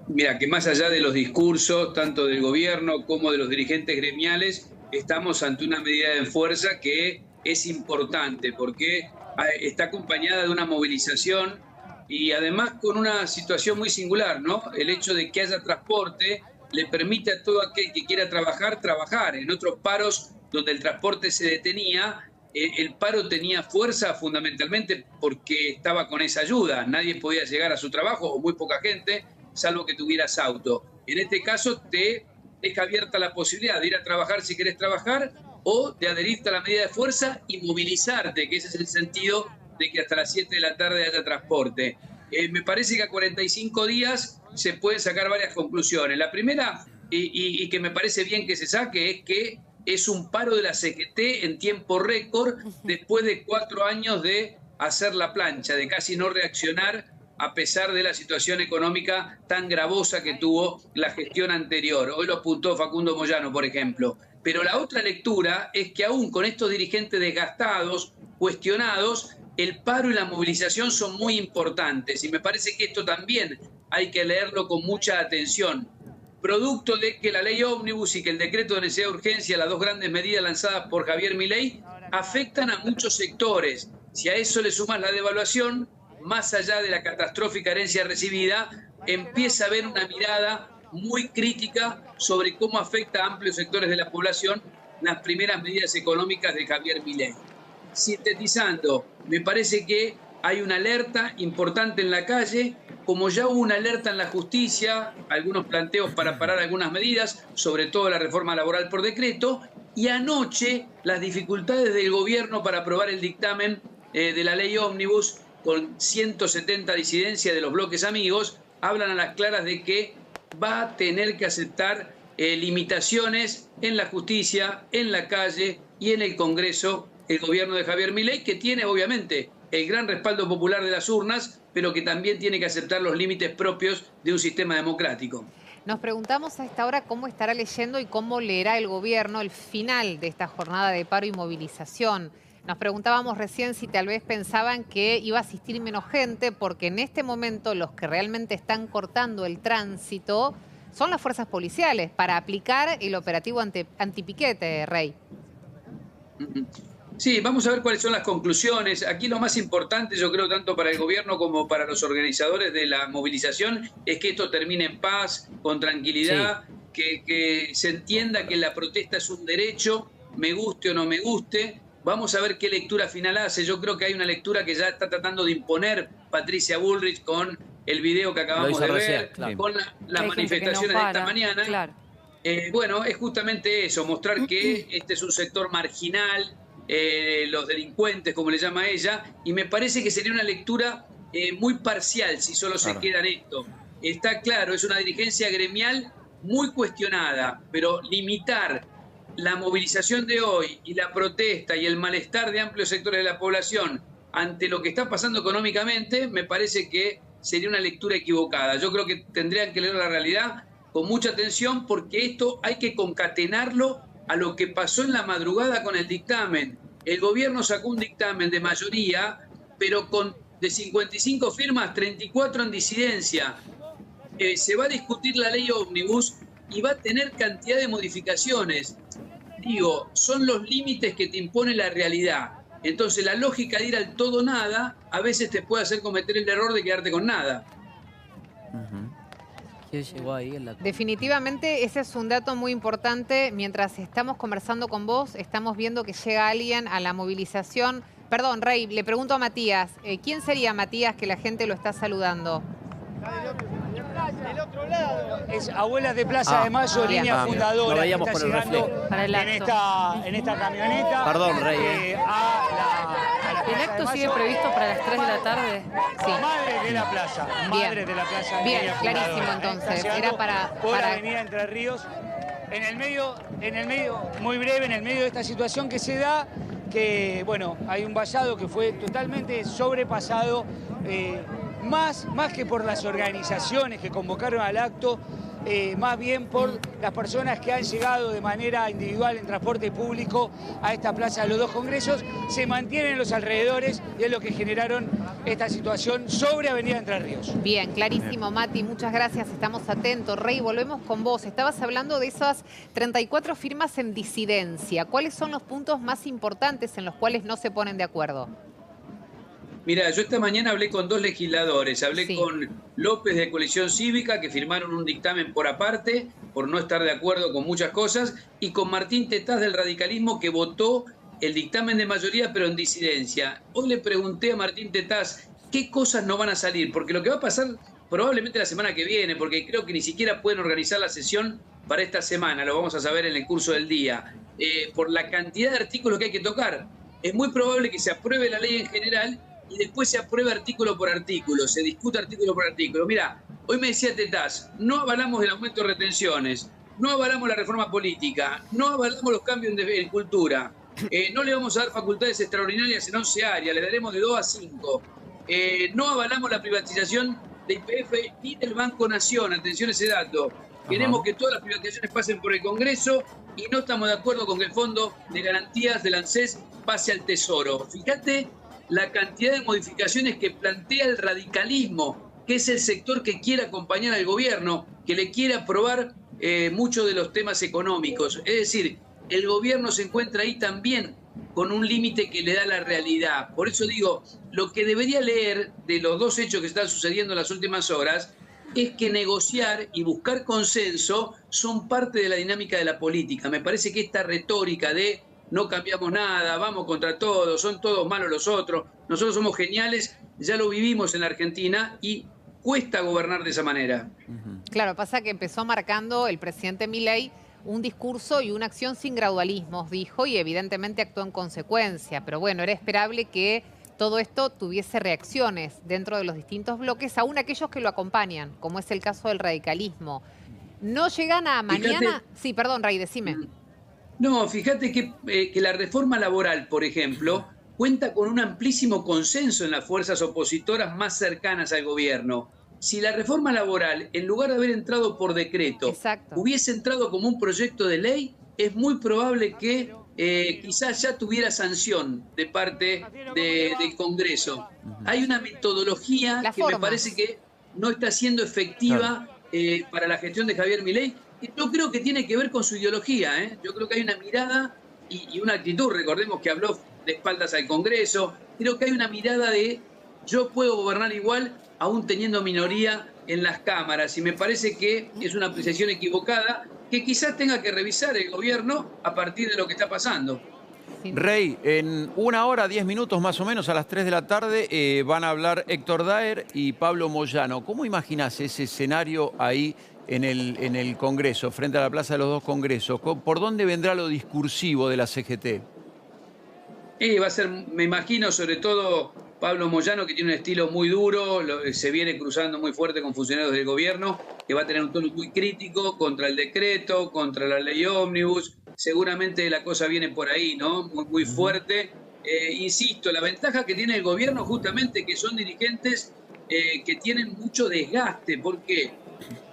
Mira, que más allá de los discursos, tanto del gobierno como de los dirigentes gremiales, estamos ante una medida de fuerza que es importante porque está acompañada de una movilización y además con una situación muy singular, ¿no? El hecho de que haya transporte le permite a todo aquel que quiera trabajar, trabajar. En otros paros donde el transporte se detenía, el paro tenía fuerza fundamentalmente porque estaba con esa ayuda. Nadie podía llegar a su trabajo, o muy poca gente, salvo que tuvieras auto. En este caso te deja abierta la posibilidad de ir a trabajar si querés trabajar o de adherirte a la medida de fuerza y movilizarte, que ese es el sentido de que hasta las 7 de la tarde haya transporte. Me parece que a 45 días se pueden sacar varias conclusiones. La primera, y que me parece bien que se saque, es que es un paro de la CGT en tiempo récord después de 4 años de hacer la plancha, de casi no reaccionar a pesar de la situación económica tan gravosa que tuvo la gestión anterior. Hoy lo apuntó Facundo Moyano, por ejemplo. Pero la otra lectura es que aún con estos dirigentes desgastados, cuestionados, el paro y la movilización son muy importantes. Y me parece que esto también hay que leerlo con mucha atención. Producto de que la ley ómnibus y que el decreto de necesidad de urgencia, las dos grandes medidas lanzadas por Javier Milei, afectan a muchos sectores. Si a eso le sumas la devaluación, más allá de la catastrófica herencia recibida, empieza a haber una mirada muy crítica sobre cómo afecta a amplios sectores de la población las primeras medidas económicas de Javier Milei. Sintetizando, me parece que hay una alerta importante en la calle, como ya hubo una alerta en la justicia, algunos planteos para parar algunas medidas, sobre todo la reforma laboral por decreto, y anoche las dificultades del gobierno para aprobar el dictamen de la ley ómnibus, con 170 disidencias de los bloques amigos, hablan a las claras de que va a tener que aceptar limitaciones en la justicia, en la calle y en el Congreso, el gobierno de Javier Milei, que tiene obviamente el gran respaldo popular de las urnas, pero que también tiene que aceptar los límites propios de un sistema democrático. Nos preguntamos a esta hora cómo estará leyendo y cómo leerá el gobierno el final de esta jornada de paro y movilización. Nos preguntábamos recién si tal vez pensaban que iba a asistir menos gente, porque en este momento los que realmente están cortando el tránsito son las fuerzas policiales para aplicar el operativo antipiquete, Rey. Sí, vamos a ver cuáles son las conclusiones. Aquí lo más importante, yo creo, tanto para el gobierno como para los organizadores de la movilización, es que esto termine en paz, con tranquilidad, sí, que se entienda que la protesta es un derecho, me guste o no me guste. Vamos a ver qué lectura final hace. Yo creo que hay una lectura que ya está tratando de imponer Patricia Bullrich con el video que acabamos de ver, claro, con las manifestaciones de esta mañana. Claro. Bueno, es justamente eso, mostrar que este es un sector marginal, los delincuentes, como le llama ella, y me parece que sería una lectura muy parcial si solo se queda en esto. Está claro, es una dirigencia gremial muy cuestionada, pero limitar la movilización de hoy y la protesta y el malestar de amplios sectores de la población ante lo que está pasando económicamente, me parece que sería una lectura equivocada. Yo creo que tendrían que leer la realidad con mucha atención, porque esto hay que concatenarlo a lo que pasó en la madrugada con el dictamen. El gobierno sacó un dictamen de mayoría, pero de 55 firmas, 34 en disidencia. Se va a discutir la ley ómnibus y va a tener cantidad de modificaciones. Digo, son los límites que te impone la realidad. Entonces la lógica de ir al todo nada a veces te puede hacer cometer el error de quedarte con nada. Definitivamente ese es un dato muy importante. Mientras estamos conversando con vos, estamos viendo que llega alguien a la movilización. Perdón, Rey, le pregunto a Matías, ¿quién sería Matías que la gente lo está saludando? Del otro lado. Es Abuelas de Plaza de Mayo, línea fundadora. Lo veíamos por el reflejo. En esta camioneta. Perdón, Rey. ¿El acto sigue previsto para las 3 de la tarde? Sí. Madre de la Plaza. Madre de la Plaza. Bien, clarísimo entonces. Era por Avenida Entre Ríos. En el medio, muy breve, en el medio de esta situación que se da, que, bueno, hay un vallado que fue totalmente sobrepasado, más que por las organizaciones que convocaron al acto, más bien por las personas que han llegado de manera individual en transporte público a esta plaza de los dos congresos, se mantienen en los alrededores y es lo que generaron esta situación sobre Avenida Entre Ríos. Bien, clarísimo, Mati, muchas gracias, estamos atentos. Rey, volvemos con vos. Estabas hablando de esas 34 firmas en disidencia. ¿Cuáles son los puntos más importantes en los cuales no se ponen de acuerdo? Mira, yo esta mañana hablé con 2 legisladores, hablé con López de Coalición Cívica, que firmaron un dictamen por aparte, por no estar de acuerdo con muchas cosas, y con Martín Tetaz del radicalismo, que votó el dictamen de mayoría, pero en disidencia. Hoy le pregunté a Martín Tetaz qué cosas no van a salir, porque lo que va a pasar probablemente la semana que viene, porque creo que ni siquiera pueden organizar la sesión para esta semana, lo vamos a saber en el curso del día, por la cantidad de artículos que hay que tocar. Es muy probable que se apruebe la ley en general y después se aprueba artículo por artículo, se discute artículo por artículo. Mira, hoy me decía Tetaz, no avalamos el aumento de retenciones, no avalamos la reforma política, no avalamos los cambios en cultura, no le vamos a dar facultades extraordinarias en 11 áreas, le daremos de 2 a 5, no avalamos la privatización de YPF ni del Banco Nación, atención a ese dato. Queremos que todas las privatizaciones pasen por el Congreso y no estamos de acuerdo con que el Fondo de Garantías del ANSES pase al Tesoro. Fíjate la cantidad de modificaciones que plantea el radicalismo, que es el sector que quiere acompañar al gobierno, que le quiere aprobar muchos de los temas económicos. Es decir, el gobierno se encuentra ahí también con un límite que le da la realidad. Por eso digo, lo que debería leer de los 2 hechos que están sucediendo en las últimas horas es que negociar y buscar consenso son parte de la dinámica de la política. Me parece que esta retórica de no cambiamos nada, vamos contra todos, son todos malos los otros, nosotros somos geniales, ya lo vivimos en la Argentina y cuesta gobernar de esa manera. Claro, pasa que empezó marcando el presidente Milei un discurso y una acción sin gradualismos, dijo, y evidentemente actuó en consecuencia. Pero bueno, era esperable que todo esto tuviese reacciones dentro de los distintos bloques, aún aquellos que lo acompañan, como es el caso del radicalismo. ¿No llegan a mañana? Sí, perdón, Rey, decime. No, fíjate que la reforma laboral, por ejemplo, cuenta con un amplísimo consenso en las fuerzas opositoras más cercanas al gobierno. Si la reforma laboral, en lugar de haber entrado por decreto, hubiese entrado como un proyecto de ley, es muy probable que quizás ya tuviera sanción de parte del Congreso. Hay una metodología que me parece que no está siendo efectiva para la gestión de Javier Milei. Yo creo que tiene que ver con su ideología, ¿eh? Yo creo que hay una mirada y una actitud, recordemos que habló de espaldas al Congreso, creo que hay una mirada de yo puedo gobernar igual aún teniendo minoría en las cámaras, y me parece que es una apreciación equivocada que quizás tenga que revisar el gobierno a partir de lo que está pasando. Rey, en 1 hora, 10 minutos más o menos, a las 3 de la tarde, van a hablar Héctor Daer y Pablo Moyano. ¿Cómo imaginás ese escenario ahí en el Congreso, frente a la Plaza de los Dos Congresos? ¿Por dónde vendrá lo discursivo de la CGT? Va a ser, me imagino, sobre todo Pablo Moyano, que tiene un estilo muy duro, se viene cruzando muy fuerte con funcionarios del gobierno, que va a tener un tono muy crítico contra el decreto, contra la ley ómnibus. Seguramente la cosa viene por ahí, ¿no? Muy fuerte. Insisto, la ventaja que tiene el gobierno justamente que son dirigentes que tienen mucho desgaste. ¿Por qué?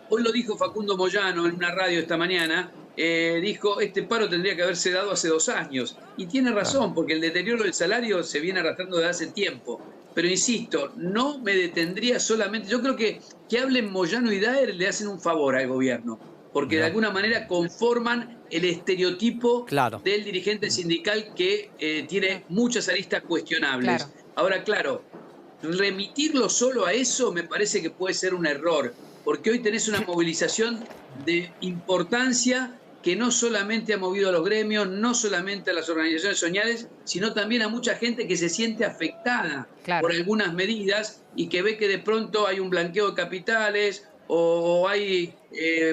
Hoy lo dijo Facundo Moyano en una radio esta mañana, dijo, este paro tendría que haberse dado hace 2 años. Y tiene razón, porque el deterioro del salario se viene arrastrando desde hace tiempo. Pero insisto, no me detendría solamente. Yo creo que hablen Moyano y Daer le hacen un favor al gobierno, porque de alguna manera conforman el estereotipo del dirigente sindical que tiene muchas aristas cuestionables. Ahora, claro, remitirlo solo a eso me parece que puede ser un error, porque hoy tenés una movilización de importancia que no solamente ha movido a los gremios, no solamente a las organizaciones sociales, sino también a mucha gente que se siente afectada por algunas medidas y que ve que de pronto hay un blanqueo de capitales o hay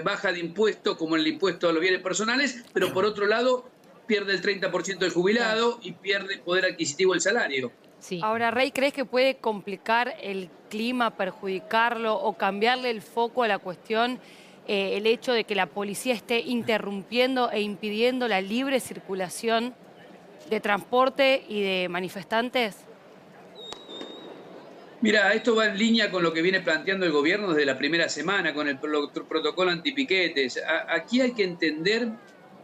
baja de impuestos como el impuesto a los bienes personales, pero por otro lado pierde el 30% del jubilado y pierde poder adquisitivo el salario. Ahora, Rey, ¿crees que puede complicar el clima, perjudicarlo o cambiarle el foco a la cuestión el hecho de que la policía esté interrumpiendo e impidiendo la libre circulación de transporte y de manifestantes? Mira, esto va en línea con lo que viene planteando el gobierno desde la primera semana, con el protocolo antipiquetes. Aquí hay que entender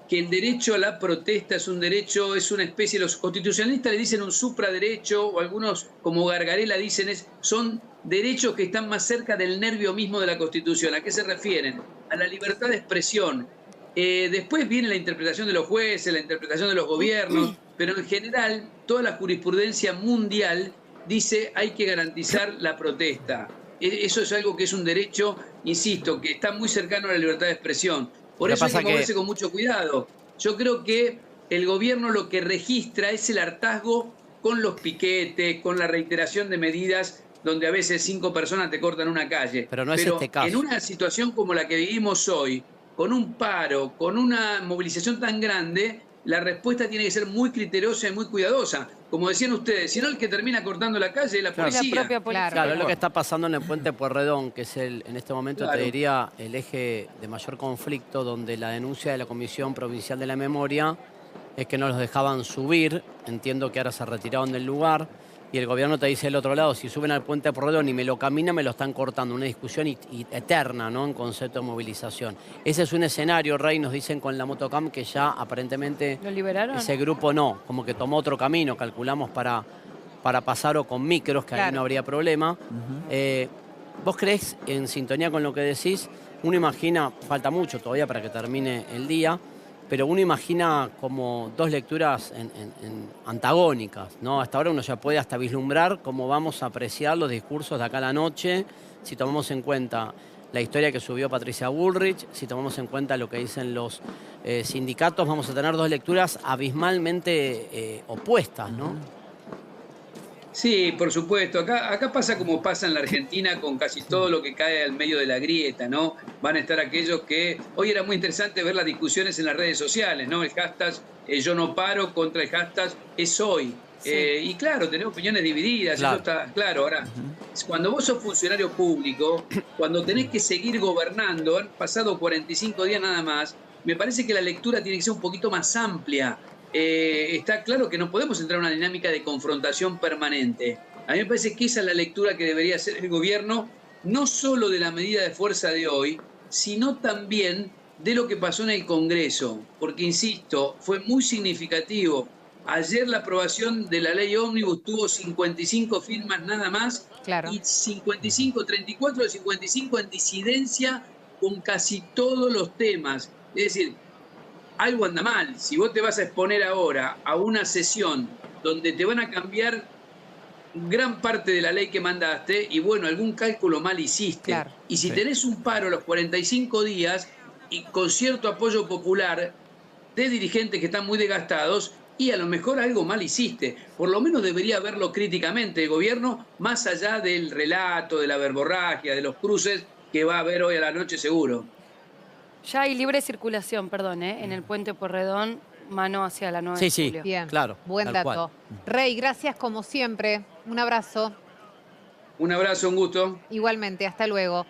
que el derecho a la protesta es un derecho, es una especie, los constitucionalistas le dicen un supraderecho, o algunos como Gargarella dicen son derechos que están más cerca del nervio mismo de la Constitución. ¿A qué se refieren? A la libertad de expresión. Después viene la interpretación de los jueces, la interpretación de los gobiernos, pero en general toda la jurisprudencia mundial dice hay que garantizar la protesta. Eso es algo que es un derecho, insisto, que está muy cercano a la libertad de expresión. Por eso hay que moverse con mucho cuidado. Yo creo que el gobierno lo que registra es el hartazgo con los piquetes, con la reiteración de medidas donde a veces 5 personas te cortan una calle. Pero no es este caso. En una situación como la que vivimos hoy, con un paro, con una movilización tan grande, la respuesta tiene que ser muy criteriosa y muy cuidadosa. Como decían ustedes, si no el que termina cortando la calle es la policía. La propia policía. Claro, es lo que está pasando en el puente Pueyrredón, que es en este momento te diría el eje de mayor conflicto, donde la denuncia de la Comisión Provincial de la Memoria es que no los dejaban subir. Entiendo que ahora se retiraron del lugar. Y el gobierno te dice del otro lado, si suben al puente Pueyrredón y me lo caminan, me lo están cortando. Una discusión eterna, ¿no?, en concepto de movilización. Ese es un escenario, Rey, nos dicen con la motocam que ya aparentemente... ¿Lo liberaron? Ese grupo no, como que tomó otro camino, calculamos para pasar o con micros, que ahí no habría problema. ¿Vos creés, en sintonía con lo que decís, uno imagina, falta mucho todavía para que termine el día, pero uno imagina como dos lecturas antagónicas, ¿no? Hasta ahora uno ya puede hasta vislumbrar cómo vamos a apreciar los discursos de acá a la noche, si tomamos en cuenta la historia que subió Patricia Bullrich, si tomamos en cuenta lo que dicen los sindicatos, vamos a tener dos lecturas abismalmente opuestas, ¿no? Sí, por supuesto. Acá pasa como pasa en la Argentina con casi todo lo que cae al medio de la grieta, ¿no? Van a estar aquellos que... Hoy era muy interesante ver las discusiones en las redes sociales, ¿no? El hashtag yo no paro contra el hashtag es hoy. Sí. Y claro, tenemos opiniones divididas, claro. Eso está claro. Ahora, cuando vos sos funcionario público, cuando tenés que seguir gobernando, han pasado 45 días nada más, me parece que la lectura tiene que ser un poquito más amplia. Está claro que no podemos entrar en una dinámica de confrontación permanente. A mí me parece que esa es la lectura que debería hacer el gobierno, no solo de la medida de fuerza de hoy, sino también de lo que pasó en el Congreso, porque, insisto, fue muy significativo. Ayer la aprobación de la ley ómnibus tuvo 55 firmas nada más, y 34 de 55 en disidencia con casi todos los temas. Es decir, algo anda mal. Si vos te vas a exponer ahora a una sesión donde te van a cambiar gran parte de la ley que mandaste y bueno, algún cálculo mal hiciste. Claro. Y si tenés un paro a los 45 días y con cierto apoyo popular de dirigentes que están muy desgastados, y a lo mejor algo mal hiciste. Por lo menos debería verlo críticamente el gobierno, más allá del relato, de la verborragia, de los cruces que va a haber hoy a la noche seguro. Ya hay libre circulación, perdón, en el puente Pueyrredón, mano hacia la 9 de julio. Bien, claro. Buen dato. Rey, gracias como siempre. Un abrazo. Un abrazo, un gusto. Igualmente, hasta luego.